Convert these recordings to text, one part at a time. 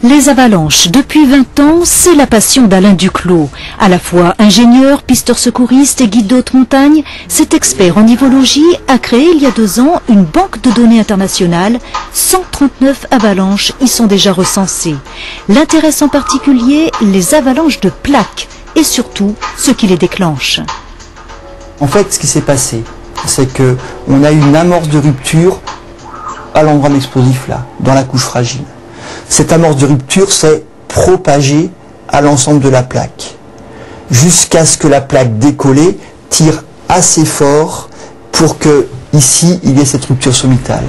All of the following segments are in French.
Les avalanches, depuis 20 ans, c'est la passion d'Alain Duclos. À la fois ingénieur, pisteur secouriste et guide d'haute montagne, cet expert en nivologie a créé il y a 2 ans une banque de données internationale. 139 avalanches y sont déjà recensées. L'intéresse en particulier les avalanches de plaques et surtout ce qui les déclenche. En fait, ce qui s'est passé, c'est qu'on a eu une amorce de rupture à l'endroit de l'explosif là, dans la couche fragile. Cette amorce de rupture s'est propagée à l'ensemble de la plaque, jusqu'à ce que la plaque décollée tire assez fort pour que, ici, il y ait cette rupture sommitale.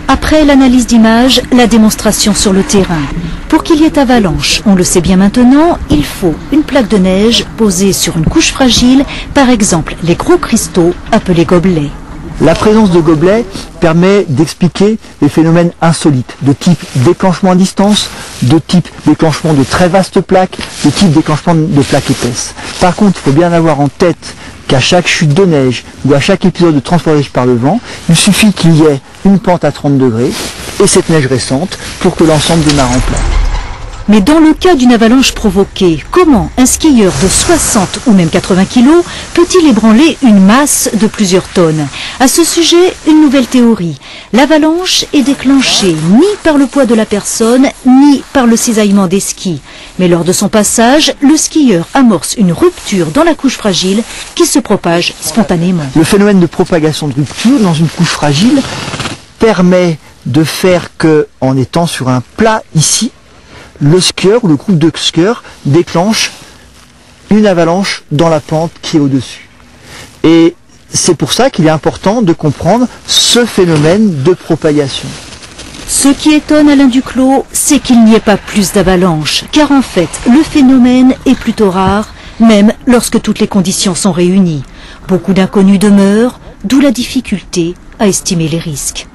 Après l'analyse d'images, la démonstration sur le terrain. Pour qu'il y ait avalanche, on le sait bien maintenant, il faut une plaque de neige posée sur une couche fragile, par exemple les gros cristaux appelés gobelets. La présence de gobelets permet d'expliquer des phénomènes insolites, de type déclenchement à distance, de type déclenchement de très vastes plaques, de type déclenchement de plaques épaisses. Par contre, il faut bien avoir en tête qu'à chaque chute de neige ou à chaque épisode de transportage par le vent, il suffit qu'il y ait une pente à 30 degrés et cette neige récente pour que l'ensemble démarre en plaque. Mais dans le cas d'une avalanche provoquée, comment un skieur de 60 ou même 80 kg peut-il ébranler une masse de plusieurs tonnes? À ce sujet, une nouvelle théorie. L'avalanche est déclenchée ni par le poids de la personne, ni par le cisaillement des skis. Mais lors de son passage, le skieur amorce une rupture dans la couche fragile qui se propage spontanément. Le phénomène de propagation de rupture dans une couche fragile permet de faire que, en étant sur un plat ici, le skieur ou le groupe de skieurs déclenche une avalanche dans la pente qui est au-dessus. Et c'est pour ça qu'il est important de comprendre ce phénomène de propagation. Ce qui étonne Alain Duclos, c'est qu'il n'y ait pas plus d'avalanches, car en fait, le phénomène est plutôt rare, même lorsque toutes les conditions sont réunies. Beaucoup d'inconnus demeurent, d'où la difficulté à estimer les risques.